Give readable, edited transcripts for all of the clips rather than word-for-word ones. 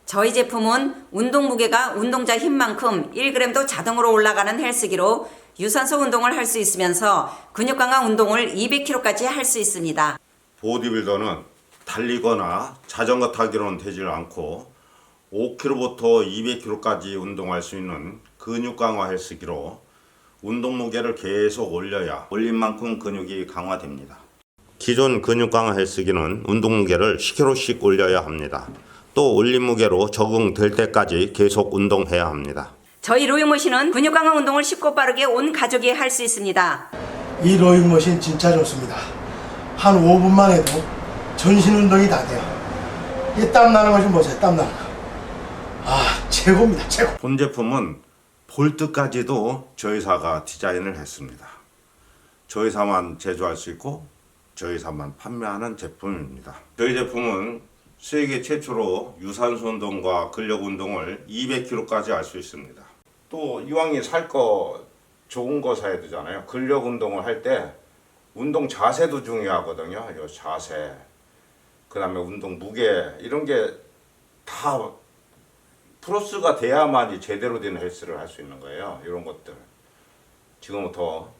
저희 제품은 운동 무게가 운동자 힘만큼 1g도 자동으로 올라가는 헬스기로 유산소 운동을 할 수 있으면서 근육 강화 운동을 200kg까지 할 수 있습니다. 보디빌더는 달리거나 자전거 타기로는 되질 않고 5kg부터 200kg까지 운동할 수 있는 근육 강화 헬스기로 운동 무게를 계속 올려야 올린 만큼 근육이 강화됩니다. 기존 근육 강화 헬스기는 운동 무게를 10kg씩 올려야 합니다. 또 올린 무게로 적응될 때까지 계속 운동해야 합니다. 저희 로잉머신은 근육 강화 운동을 쉽고 빠르게 온 가족이 할 수 있습니다. 이 로잉머신 진짜 좋습니다. 한 5분만 해도 전신 운동이 다 돼요. 이 땀 나는 거 좀 보세요. 땀 나는 거. 아, 최고입니다. 최고. 본 제품은 볼트까지도 저희사가 디자인을 했습니다. 저희사만 제조할 수 있고 저희사만 판매하는 제품입니다. 저희 제품은 세계 최초로 유산소 운동과 근력 운동을 200kg까지 할 수 있습니다. 또 이왕에 살 거 좋은 거 사야 되잖아요. 근력 운동을 할 때 운동 자세도 중요하거든요. 이 자세, 그 다음에 운동 무게 이런 게 다 플러스가 돼야만이 제대로 된 헬스를 할 수 있는 거예요. 이런 것들 지금부터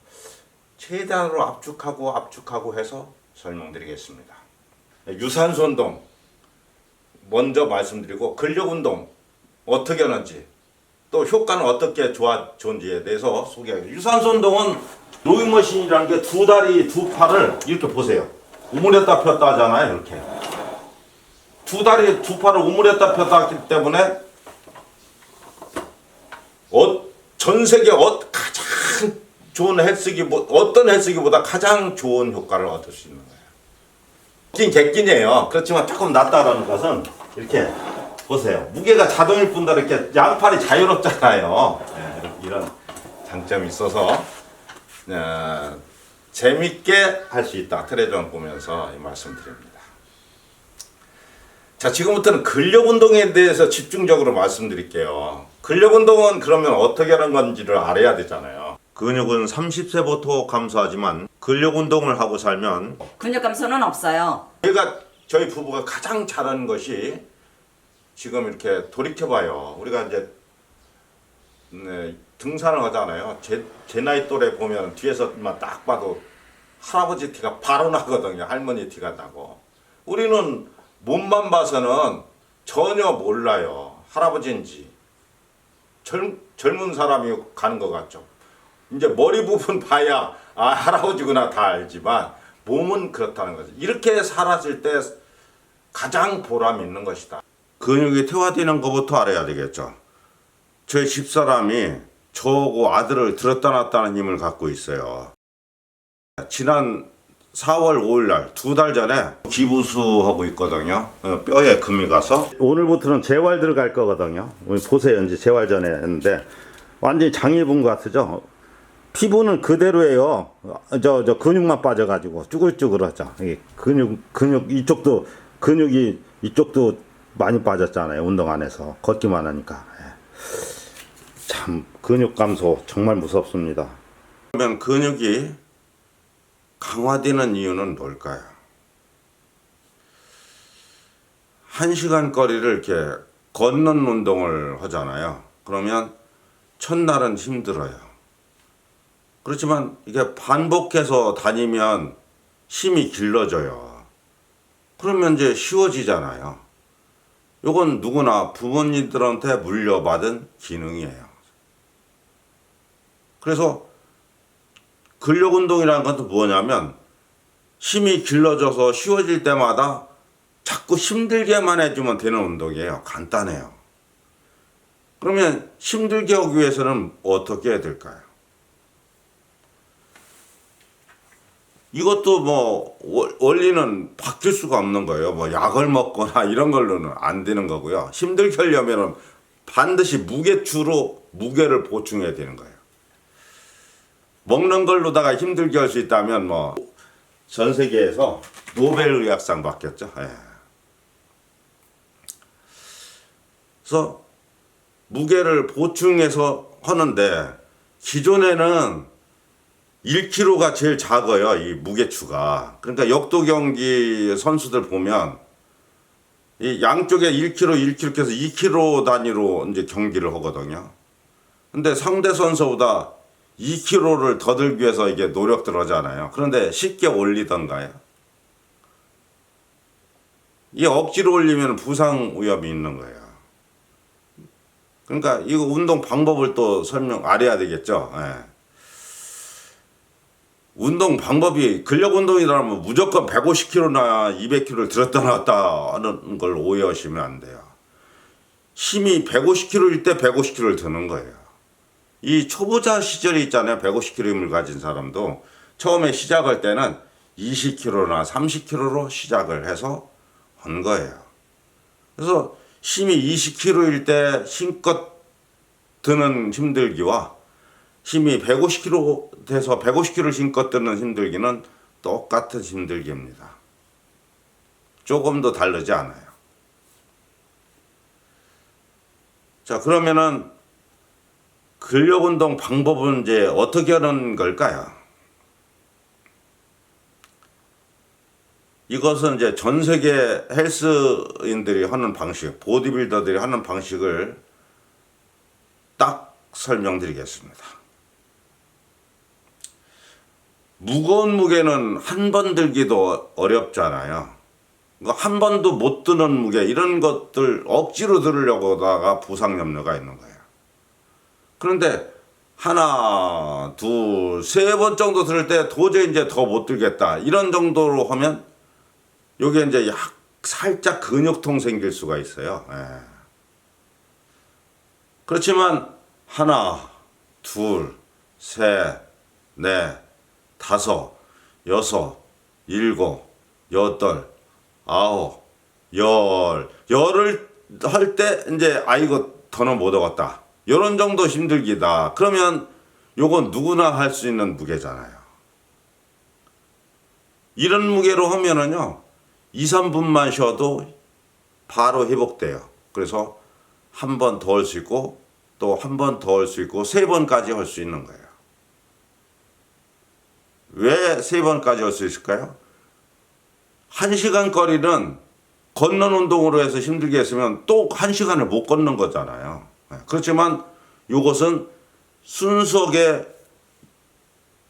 최대한으로 압축하고 해서 설명드리겠습니다. 유산소 운동 먼저 말씀드리고 근력 운동 어떻게 하는지 또 효과는 어떻게 좋은지에 대해서 소개하겠습니다. 유산소 운동은 로잉머신이라는 게 두 다리 두 팔을 이렇게 보세요. 우물에다 폈다 하잖아요. 이렇게 두 다리 두 팔을 우물에다 폈다 하기 때문에 전 세계 가장 좋은 헬스기 어떤 헬스기보다 가장 좋은 효과를 얻을 수 있는 거예요. 긴 객긴이에요. 그렇지만 조금 낫다라는 것은 이렇게 보세요. 무게가 자동일 뿐더러 이렇게 양팔이 자유롭잖아요. 네, 이런 장점이 있어서 재밌게 할 수 있다. 트레저는 보면서 이 말씀드립니다. 자, 지금부터는 근력 운동에 대해서 집중적으로 말씀드릴게요. 근력 운동은 그러면 어떻게 하는 건지를 알아야 되잖아요. 근육은 30세부터 감소하지만 근력 운동을 하고 살면 근육 감소는 없어요. 저희 부부가 가장 잘하는 것이 지금 이렇게 돌이켜봐요. 우리가 이제 등산을 하잖아요. 제 나이 또래 보면 뒤에서만 딱 봐도 할아버지 티가 바로 나거든요. 할머니 티가 나고. 우리는 몸만 봐서는 전혀 몰라요. 할아버지인지 젊은 사람이 가는 것 같죠. 이제 머리 부분 봐야 할아버지구나 다 알지만 몸은 그렇다는 거죠. 이렇게 살았을 때 가장 보람 있는 것이다. 근육이 퇴화되는 것부터 알아야 되겠죠. 저희 집사람이 저하고 아들을 들었다 놨다는 힘을 갖고 있어요. 지난 4월 5일 날 2달 전에 기부수하고 있거든요. 뼈에 금이 가서 오늘부터는 재활 들어갈 거거든요. 보세요. 이제 재활 전에 했는데 완전히 장일분 같으죠. 피부는 그대로예요. 저 근육만 빠져가지고 쭈글쭈글하죠. 근육 이쪽도 근육이 이쪽도 많이 빠졌잖아요. 운동 안 해서 걷기만 하니까. 참 근육 감소 정말 무섭습니다. 그러면 근육이 강화되는 이유는 뭘까요? 1시간 거리를 이렇게 걷는 운동을 하잖아요. 그러면 첫날은 힘들어요. 그렇지만 이게 반복해서 다니면 힘이 길러져요. 그러면 이제 쉬워지잖아요. 이건 누구나 부모님들한테 물려받은 기능이에요. 그래서 근력 운동이라는 것은 뭐냐면 힘이 길러져서 쉬워질 때마다 자꾸 힘들게만 해주면 되는 운동이에요. 간단해요. 그러면 힘들게 하기 위해서는 어떻게 해야 될까요? 이것도 뭐 원리는 바뀔 수가 없는 거예요. 뭐 약을 먹거나 이런 걸로는 안 되는 거고요. 힘들게 하려면 반드시 무게추로 무게를 보충해야 되는 거예요. 먹는 걸로다가 힘들게 할 수 있다면 뭐 전 세계에서 노벨 의학상 받겠죠. 그래서 무게를 보충해서 하는데 기존에는 1kg가 제일 작아요. 이 무게추가. 그러니까 역도 경기 선수들 보면 이 양쪽에 1kg, 1kg 해서 2kg 단위로 이제 경기를 하거든요. 근데 상대 선수보다 2kg를 더 들기 위해서 이게 노력들 하잖아요. 그런데 쉽게 올리던가요. 이 억지로 올리면 부상 위험이 있는 거예요. 그러니까 이거 운동 방법을 또 알아야 되겠죠. 예. 운동 방법이 근력 운동이라면 무조건 150kg나 200kg를 들었다 놨다 하는 걸 오해하시면 안 돼요. 힘이 150kg일 때 150kg를 드는 거예요. 이 초보자 시절이 있잖아요. 150kg 힘을 가진 사람도 처음에 시작할 때는 20kg나 30kg로 시작을 해서 한 거예요. 그래서 힘이 20kg일 때 힘껏 드는 힘들기와 힘이 150kg 돼서 150kg 힘껏 드는 힘들기는 똑같은 힘들기입니다. 조금도 다르지 않아요. 자, 그러면은 근력 운동 방법은 이제 어떻게 하는 걸까요? 이것은 이제 전 세계 헬스인들이 하는 방식, 보디빌더들이 하는 방식을 딱 설명드리겠습니다. 무거운 무게는 한 번 들기도 어렵잖아요. 한 번도 못 드는 무게, 이런 것들 억지로 들으려고 하다가 부상 염려가 있는 거예요. 그런데 하나, 둘, 세 번 정도 들을 때 도저히 이제 더 못 들겠다, 이런 정도로 하면 요게 이제 살짝 근육통 생길 수가 있어요. 예. 그렇지만 하나, 둘, 셋, 넷, 다섯, 여섯, 일곱, 여덟, 아홉, 열을 할 때 이제 이거 더는 못 하겠다, 요런 정도 힘들기다. 그러면 요건 누구나 할 수 있는 무게잖아요. 이런 무게로 하면은요 2, 3분만 쉬어도 바로 회복돼요. 그래서 한 번 더 할 수 있고 또 한 번 더 할 수 있고 3번까지 할 수 있는 거예요. 왜 3번까지 할 수 있을까요? 1시간 거리는 걷는 운동으로 해서 힘들게 했으면 또 1시간을 못 걷는 거잖아요. 그렇지만 이것은 순수하게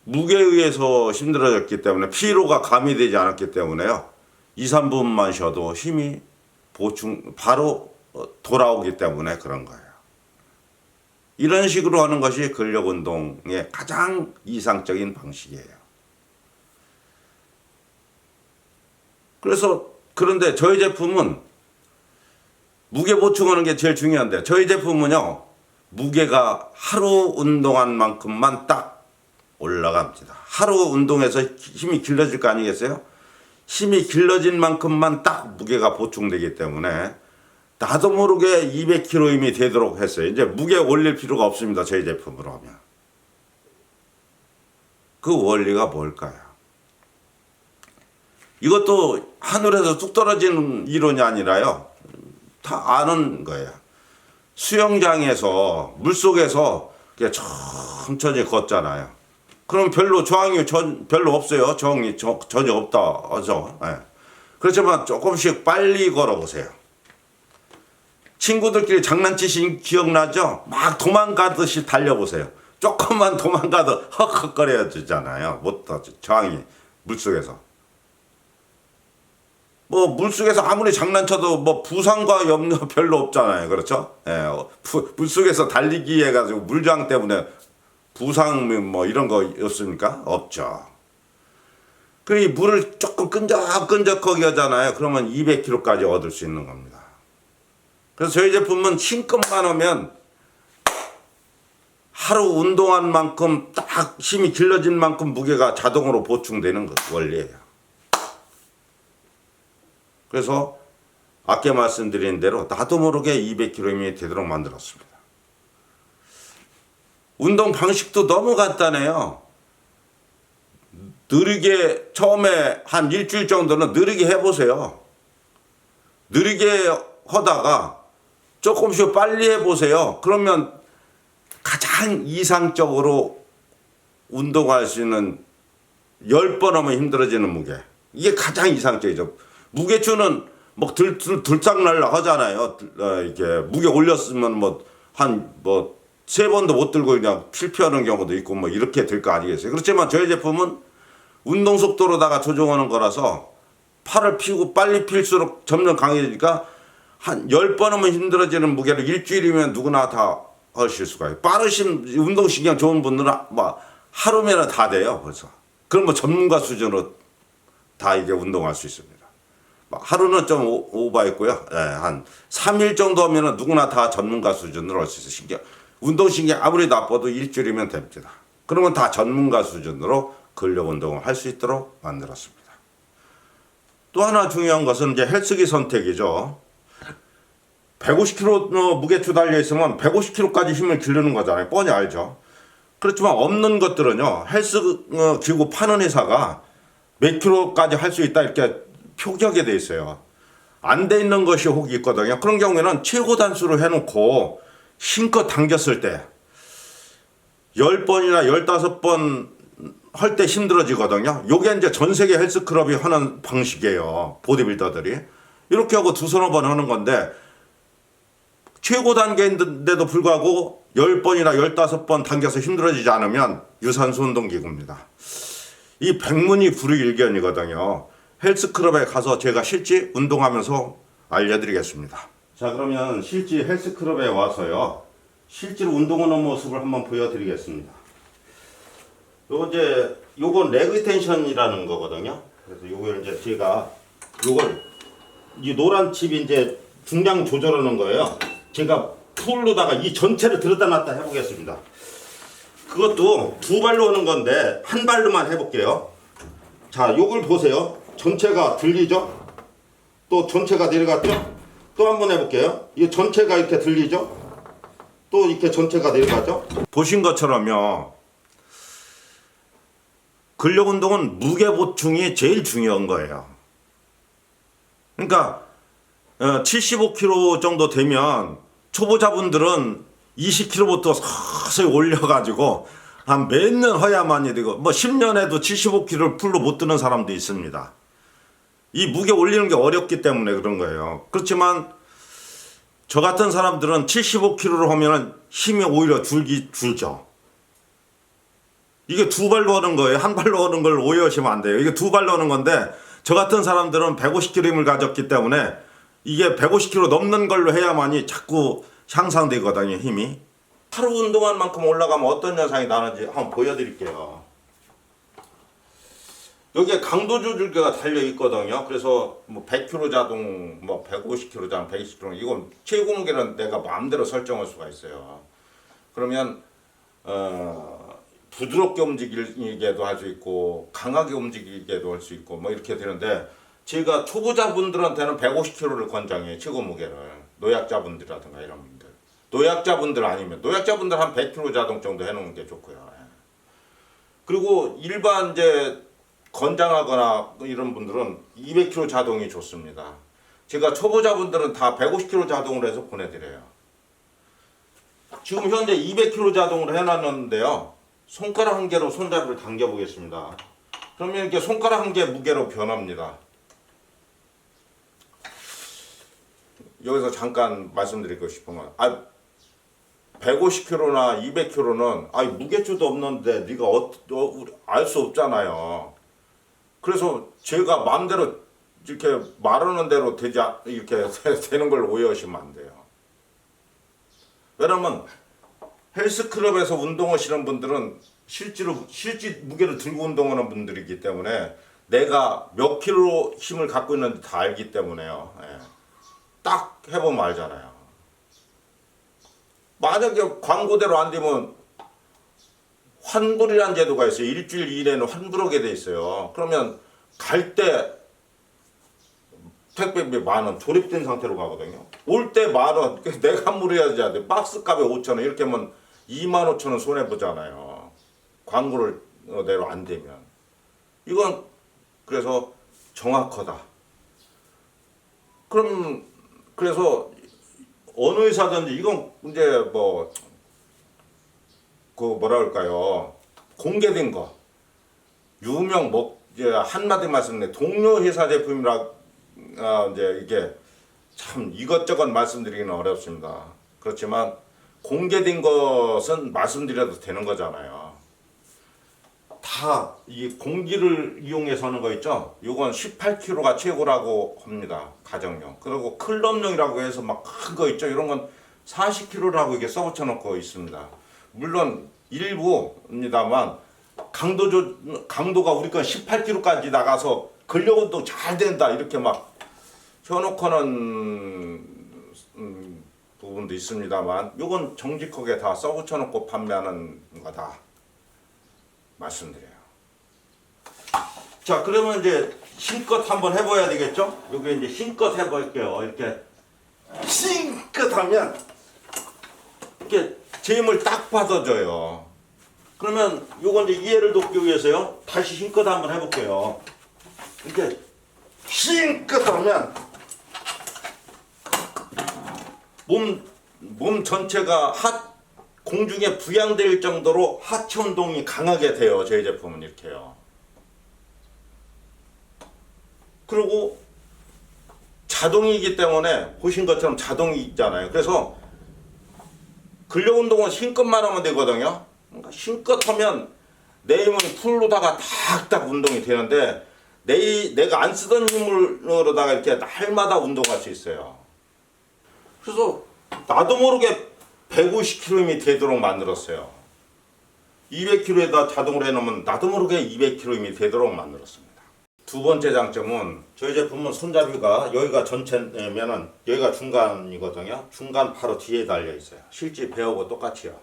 무게에 의해서 힘들어졌기 때문에, 피로가 가미되지 않았기 때문에요 2, 3분만 쉬어도 힘이 바로 돌아오기 때문에 그런 거예요. 이런 식으로 하는 것이 근력 운동의 가장 이상적인 방식이에요. 그런데 저희 제품은 무게 보충하는 게 제일 중요한데, 저희 제품은요 무게가 하루 운동한 만큼만 딱 올라갑니다. 하루 운동해서 힘이 길러질 거 아니겠어요? 힘이 길러진 만큼만 딱 무게가 보충되기 때문에 나도 모르게 200kg 힘이 되도록 했어요. 이제 무게 올릴 필요가 없습니다. 저희 제품으로 하면. 그 원리가 뭘까요? 이것도 하늘에서 뚝 떨어지는 이론이 아니라요 다 아는 거예요. 수영장에서 물속에서 그냥 천천히 걷잖아요. 그럼 별로 저항이 별로 없어요. 저항이 전혀 없다 하죠. 네. 그렇지만 조금씩 빨리 걸어보세요. 친구들끼리 장난치신 기억나죠? 막 도망가듯이 달려보세요. 조금만 도망가도 헉헉거려 주잖아요. 못하죠. 저항이 물속에서. 뭐 물속에서 아무리 장난쳐도 뭐 부상과 염려 별로 없잖아요. 그렇죠? 예, 물속에서 달리기 해가지고 물저항 때문에 부상 뭐 이런 거 없습니까? 없죠. 그 물을 조금 끈적끈적하게 하잖아요. 그러면 200kg까지 얻을 수 있는 겁니다. 그래서 저희 제품은 힘껏만 하면 하루 운동한 만큼 딱 힘이 길러진 만큼 무게가 자동으로 보충되는 원리예요. 그래서 아까 말씀드린 대로 나도 모르게 200kg 힘이 되도록 만들었습니다. 운동 방식도 너무 간단해요. 느리게 처음에 한 일주일 정도는 느리게 해보세요. 느리게 하다가 조금씩 빨리 해보세요. 그러면 가장 이상적으로 운동할 수 있는 10번 하면 힘들어지는 무게, 이게 가장 이상적이죠. 무게추는 뭐 들짝날라 하잖아요. 이게 무게 올렸으면 뭐 한 뭐 3번도 못 들고 그냥 필피하는 경우도 있고 뭐 이렇게 될 거 아니겠어요. 그렇지만 저희 제품은 운동 속도로다가 조정하는 거라서 팔을 피고 빨리 필수록 점점 강해지니까 한 10번 하면 힘들어지는 무게를 일주일이면 누구나 다 하실 수가 있어요. 빠르신 운동신경 좋은 분들은 뭐 하루면 다 돼요. 벌써. 그럼 뭐 전문가 수준으로 다 이게 운동할 수 있습니다. 하루는 좀 오버했고요. 예, 한 3일 정도 하면은 누구나 다 전문가 수준으로 할 수 있어요. 운동신경 아무리 나빠도 일주일이면 됩니다. 그러면 다 전문가 수준으로 근력 운동을 할 수 있도록 만들었습니다. 또 하나 중요한 것은 이제 헬스기 선택이죠. 150kg 무게추 달려 있으면 150kg까지 힘을 기르는 거잖아요. 뻔히 알죠. 그렇지만 없는 것들은요. 헬스 기구 파는 회사가 몇 킬로까지 할 수 있다 이렇게 표기하게 돼 있어요. 안 돼 있는 것이 혹 있거든요. 그런 경우에는 최고 단수로 해놓고 힘껏 당겼을 때 10번이나 15번 할 때 힘들어지거든요. 요게 이제 전 세계 헬스클럽이 하는 방식이에요. 보디빌더들이. 이렇게 하고 2-3번 하는 건데 최고 단계인데도 불구하고 10번이나 15번 당겨서 힘들어지지 않으면 유산소 운동기구입니다. 이 백문이 불여일견이거든요. 헬스클럽에 가서 제가 실제 운동하면서 알려드리겠습니다. 자, 그러면 실제 헬스클럽에 와서요. 실제로 운동하는 모습을 한번 보여드리겠습니다. 요건 레그 텐션이라는 거거든요. 그래서 요걸 이제 제가 이 노란 칩이 이제 중량 조절하는 거예요. 제가 풀로다가 이 전체를 들었다 놨다 해보겠습니다. 그것도 2발로 하는 건데 한 발로만 해볼게요. 자, 요걸 보세요. 전체가 들리죠? 또 전체가 내려갔죠? 또 한번 해볼게요. 이 전체가 이렇게 들리죠? 또 이렇게 전체가 내려가죠? 보신 것처럼요. 근력 운동은 무게 보충이 제일 중요한 거예요. 그러니까 75kg 정도 되면 초보자분들은 20kg부터 서서히 올려가지고 한 몇 년 허야만이 되고 뭐 10년 해도 75kg를 풀로 못 드는 사람도 있습니다. 이 무게 올리는 게 어렵기 때문에 그런 거예요. 그렇지만 저 같은 사람들은 75kg로 하면 힘이 오히려 줄죠. 이게 2발로 하는 거예요. 한 발로 하는 걸 오해하시면 안 돼요. 이게 2발로 하는 건데 저 같은 사람들은 150kg 힘을 가졌기 때문에 이게 150kg 넘는 걸로 해야만이 자꾸 향상되거든요. 힘이. 하루 운동한 만큼 올라가면 어떤 현상이 나는지 한번 보여드릴게요. 여기에 강도 조절기가 달려 있거든요. 그래서 뭐 100kg 자동, 뭐 150kg 자동, 120kg 이건 최고 무게는 내가 마음대로 설정할 수가 있어요. 그러면 부드럽게 움직이게도 할 수 있고 강하게 움직이게도 할 수 있고 뭐 이렇게 되는데 제가 초보자분들한테는 150kg를 권장해요. 최고 무게를. 노약자분들이라든가 이런 분들. 노약자분들 아니면 노약자분들 한 100kg 자동 정도 해놓는 게 좋고요. 그리고 일반 이제 건장하거나 이런 분들은 200kg 자동이 좋습니다. 제가 초보자분들은 다 150kg 자동으로 해서 보내드려요. 지금 현재 200kg 자동으로 해놨는데요. 손가락 한 개로 손잡이를 당겨 보겠습니다. 그러면 이렇게 손가락 한 개 무게로 변합니다. 여기서 잠깐 말씀드리고 싶은 건 150kg나 200kg는 무게추도 없는데 네가 알 수 없잖아요. 그래서 제가 마음대로 이렇게 말하는 대로 이렇게 되는 걸 오해하시면 안 돼요. 왜냐면 헬스클럽에서 운동하시는 분들은 실제 무게를 들고 운동하는 분들이기 때문에 내가 몇 킬로 힘을 갖고 있는지 다 알기 때문에요. 딱 해보면 알잖아요. 만약에 광고대로 안 되면 환불이라는 제도가 있어요. 일주일 이내는 환불하게 돼 있어요. 그러면 갈 때 택배비 10,000원 조립된 상태로 가거든요. 올 때 10,000원 내가 물어야지 안 돼. 박스값에 5,000원 이렇게 하면 25,000원 손해보잖아요. 광고를 대로 안 되면. 이건 그래서 정확하다. 그래서 어느 회사든지 이건 이제 뭐라 할까요? 공개된 거. 유명 이제 한마디 말씀드리면 동료 회사 제품이라 이제 이게 참 이것저것 말씀드리기는 어렵습니다. 그렇지만 공개된 것은 말씀드려도 되는 거잖아요. 다 이 공기를 이용해서 하는 거 있죠? 요건 18kg가 최고라고 합니다. 가정용. 그리고 클럽용이라고 해서 막 큰 거 있죠? 이런 건 40kg라고 이게 써붙여 놓고 있습니다. 물론 일부입니다만 강도가 우리 건 18kg까지 나가서 근력운동 잘 된다 이렇게 막 켜놓고는 부분도 있습니다만 요건 정직하게 다 써붙여 놓고 판매하는 거다 말씀드려요. 자, 그러면 이제 힘껏 한번 해봐야 되겠죠? 요게 이제 힘껏 해볼게요. 이렇게 힘껏 하면 이렇게 제 힘을 딱 받아줘요. 그러면 요건 이제 이해를 돕기 위해서요. 다시 힘껏 한번 해볼게요. 이렇게 힘껏 하면 몸 전체가 공중에 부양될 정도로 하체 운동이 강하게 돼요. 저희 제품은 이렇게요. 그리고 자동이기 때문에 보신 것처럼 자동이 있잖아요. 그래서 근력 운동은 힘껏만 하면 되거든요. 그러니까 힘껏 하면 내 힘은 풀로다가 탁탁 운동이 되는데 내가 안 쓰던 힘으로다가 이렇게 날마다 운동할 수 있어요. 그래서 나도 모르게 150kg 힘이 되도록 만들었어요. 200kg에다 자동으로 해놓으면 나도 모르게 200kg 힘이 되도록 만들었습니다. 두 번째 장점은 저희 제품은 손잡이가 여기가 전체면은 여기가 중간이거든요. 중간 바로 뒤에 달려 있어요. 실제 배우고 똑같이요.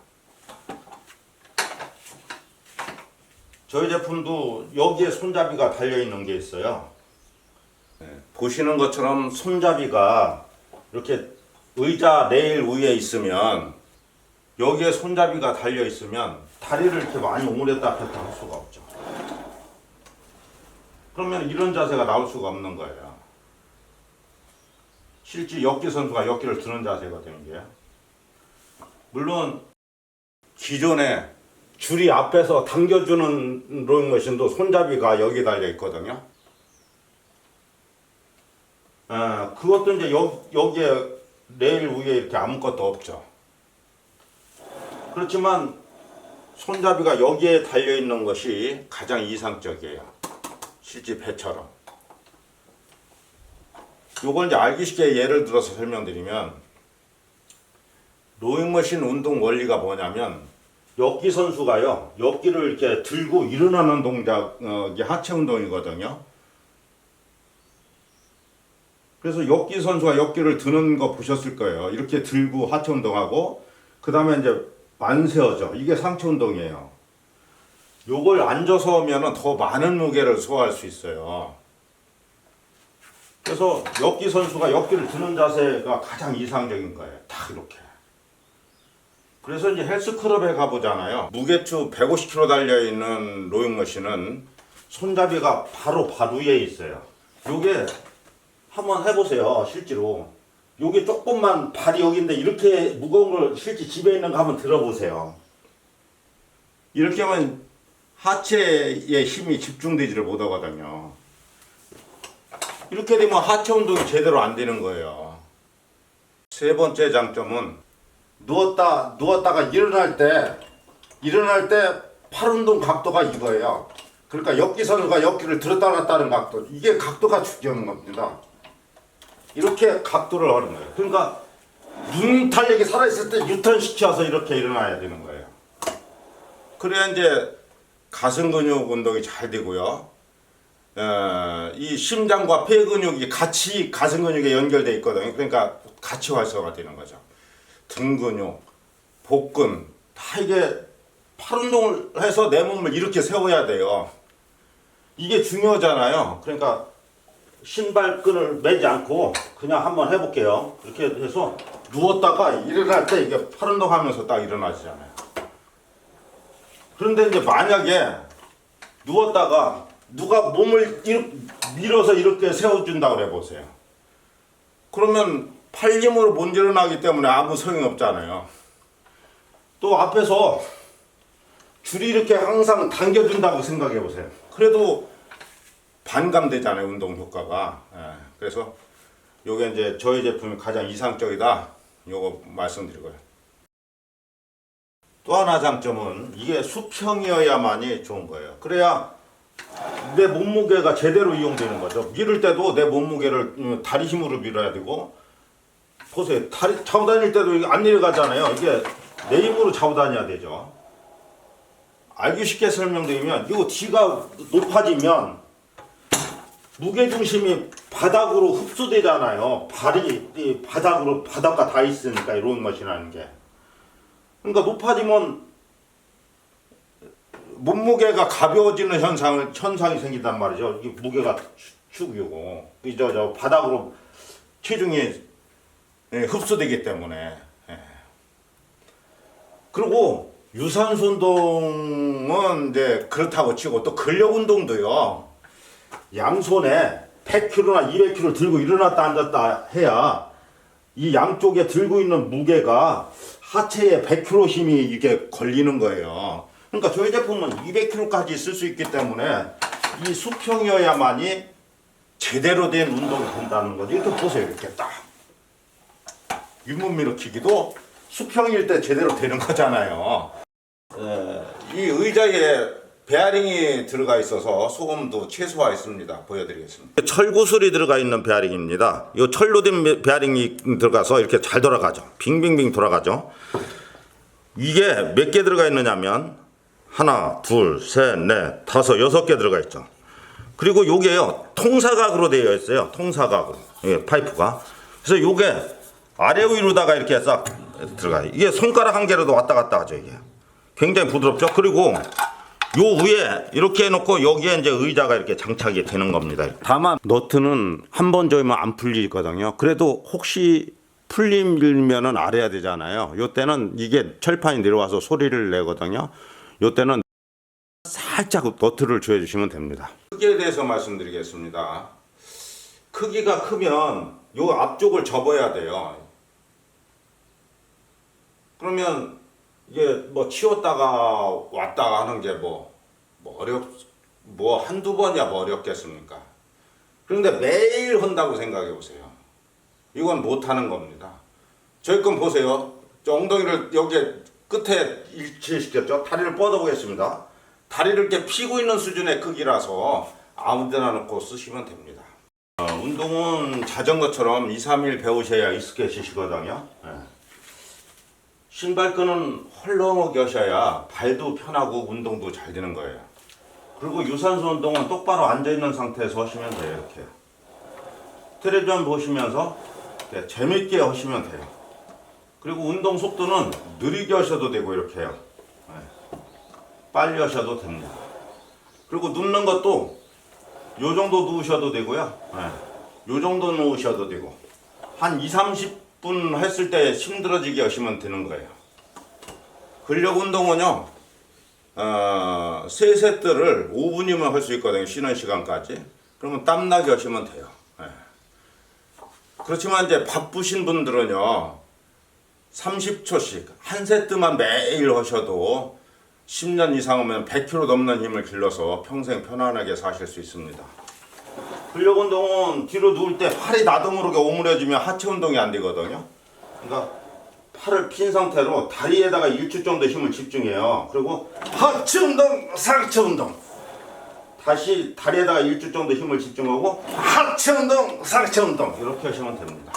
저희 제품도 여기에 손잡이가 달려 있는 게 있어요. 보시는 것처럼 손잡이가 이렇게 의자 레일 위에 있으면 여기에 손잡이가 달려 있으면 다리를 이렇게 많이 오므렸다 폈다 할 수가 없죠. 그러면 이런 자세가 나올 수가 없는 거예요. 실제 역기 선수가 역기를 드는 자세거든요. 이게. 물론 기존에 줄이 앞에서 당겨주는 로잉머신도 손잡이가 여기 달려 있거든요. 그것도 이제 여기에 레일 위에 이렇게 아무것도 없죠. 그렇지만 손잡이가 여기에 달려 있는 것이 가장 이상적이에요. 실제 배처럼. 요걸 이제 알기 쉽게 예를 들어서 설명드리면 로잉머신 운동 원리가 뭐냐면 역기 선수가요, 역기를 이렇게 들고 일어나는 동작이 하체 운동이거든요. 그래서 역기 선수가 역기를 드는 거 보셨을 거예요. 이렇게 들고 하체 운동하고 그 다음에 이제 만세어죠. 이게 상체 운동이에요. 요걸 앉아서 하면 더 많은 무게를 소화할 수 있어요. 그래서 역기 선수가 역기를 드는 자세가 가장 이상적인 거예요. 딱 이렇게. 그래서 이제 헬스클럽에 가보잖아요. 무게추 150kg 달려있는 로잉머신은 손잡이가 바로 발 위에 있어요. 요게 한번 해보세요. 실제로. 요게 조금만 발이 여기인데 이렇게 무거운 걸 실제 집에 있는 거 한번 들어보세요. 이렇게 하면 하체에 힘이 집중되지를 못하거든요. 이렇게 되면 하체 운동이 제대로 안 되는 거예요. 세 번째 장점은 누웠다가 일어날 때 팔 운동 각도가 이거예요. 그러니까 역기 선수가 역기를 들었다 놨다 하는 각도, 이게 각도가 중요한 겁니다. 이렇게 각도를 하는 거예요. 그러니까 눈 탄력이 살아있을 때 유턴 시켜서 이렇게 일어나야 되는 거예요. 그래야 이제 가슴 근육 운동이 잘 되고요. 이 심장과 폐 근육이 같이 가슴 근육에 연결되어 있거든요. 그러니까 같이 활성화가 되는 거죠. 등 근육, 복근 다 이게 팔 운동을 해서 내 몸을 이렇게 세워야 돼요. 이게 중요하잖아요. 그러니까 신발끈을 매지 않고 그냥 한번 해볼게요. 이렇게 해서 누웠다가 일어날 때 이게 팔 운동하면서 딱 일어나지잖아요. 그런데 이제 만약에 누웠다가 누가 몸을 밀어서 이렇게 세워준다고 해보세요. 그러면 팔 힘으로 못 일어나기 때문에 아무 소용이 없잖아요. 또 앞에서 줄이 이렇게 항상 당겨준다고 생각해 보세요. 그래도 반감되잖아요, 운동 효과가. 그래서 요게 이제 저희 제품이 가장 이상적이다. 요거 말씀드리고요. 또 하나 장점은 이게 수평이어야만이 좋은 거예요. 그래야 내 몸무게가 제대로 이용되는 거죠. 밀을 때도 내 몸무게를 다리 힘으로 밀어야 되고, 보세요. 다리 차고 다닐 때도 이게 안 내려가잖아요. 이게 내 힘으로 차고 다녀야 되죠. 알기 쉽게 설명드리면, 이거 뒤가 높아지면 무게중심이 바닥으로 흡수되잖아요. 발이 이 바닥으로, 바닥과 다 있으니까 이런 것이라는 게. 그러니까 높아지면 몸무게가 가벼워지는 현상이 생긴단 말이죠. 이게 무게가 축이고, 저 바닥으로 체중이 흡수되기 때문에. 그리고 유산소 운동은 이제 그렇다고 치고, 또 근력 운동도요. 양손에 100kg나 200kg 들고 일어났다 앉았다 해야 이 양쪽에 들고 있는 무게가 하체에 100kg 힘이 이게 걸리는 거예요. 그러니까 저희 제품은 200kg까지 쓸 수 있기 때문에 이 수평이어야만이 제대로 된 운동이 된다는 거죠. 이렇게 보세요. 이렇게 딱 윗몸 일으키기도 수평일 때 제대로 되는 거잖아요. 이 의자에 베어링이 들어가 있어서 소음도 최소화했습니다. 보여드리겠습니다. 철구슬이 들어가 있는 베어링입니다. 이 철로 된 베어링이 들어가서 이렇게 잘 돌아가죠. 빙빙빙 돌아가죠. 이게 몇 개 들어가 있느냐면 하나, 둘, 셋, 넷, 다섯, 6개 들어가 있죠. 그리고 요게요 통사각으로 되어 있어요. 통사각으로 파이프가. 그래서 요게 아래 위로다가 이렇게 싹 들어가요. 이게 손가락 한 개라도 왔다 갔다 하죠. 이게 굉장히 부드럽죠. 그리고 요 위에 이렇게 해놓고 여기에 이제 의자가 이렇게 장착이 되는 겁니다. 다만 너트는 한 번 조이면 안 풀리거든요. 그래도 혹시 풀리면은 알아야 되잖아요. 요 때는 이게 철판이 내려와서 소리를 내거든요. 요 때는 살짝 너트를 조여주시면 됩니다. 크기에 대해서 말씀드리겠습니다. 크기가 크면 요 앞쪽을 접어야 돼요. 그러면 이게 뭐 치웠다가 왔다가 하는 게 뭐 한두 번이야 뭐 어렵겠습니까? 그런데 매일 한다고 생각해 보세요. 이건 못 하는 겁니다. 저희 건 보세요. 저 엉덩이를 여기 끝에 일치시켰죠? 다리를 뻗어 보겠습니다. 다리를 이렇게 피고 있는 수준의 크기라서 아무 데나 놓고 쓰시면 됩니다. 운동은 자전거처럼 2, 3일 배우셔야 익숙해지시거든요. 신발끈은 헐렁하게 하셔야 발도 편하고 운동도 잘 되는 거예요. 그리고 유산소 운동은 똑바로 앉아있는 상태에서 하시면 돼요. 이렇게 텔레비전 보시면서 이렇게 재밌게 하시면 돼요. 그리고 운동 속도는 느리게 하셔도 되고 이렇게 해요. 빨리 하셔도 됩니다. 그리고 눕는 것도 요 정도 누우셔도 되고요. 요 정도 누우셔도 되고 한 2, 30분 했을 때 힘들어지게 하시면 되는 거예요. 근력 운동은요 3세트를 5분이면 할 수 있거든요. 쉬는 시간까지. 그러면 땀나게 하시면 돼요. 그렇지만 이제 바쁘신 분들은요 30초씩 한 세트만 매일 하셔도 10년 이상 하면 100kg 넘는 힘을 길러서 평생 편안하게 사실 수 있습니다. 근력 운동은 뒤로 누울 때 팔이 나동으로 오므려지면 하체 운동이 안 되거든요. 그러니까 팔을 핀 상태로 다리에다가 1초 정도 힘을 집중해요. 그리고 하체 운동, 상체 운동. 다시 다리에다가 1초 정도 힘을 집중하고 하체 운동, 상체 운동 이렇게 하시면 됩니다.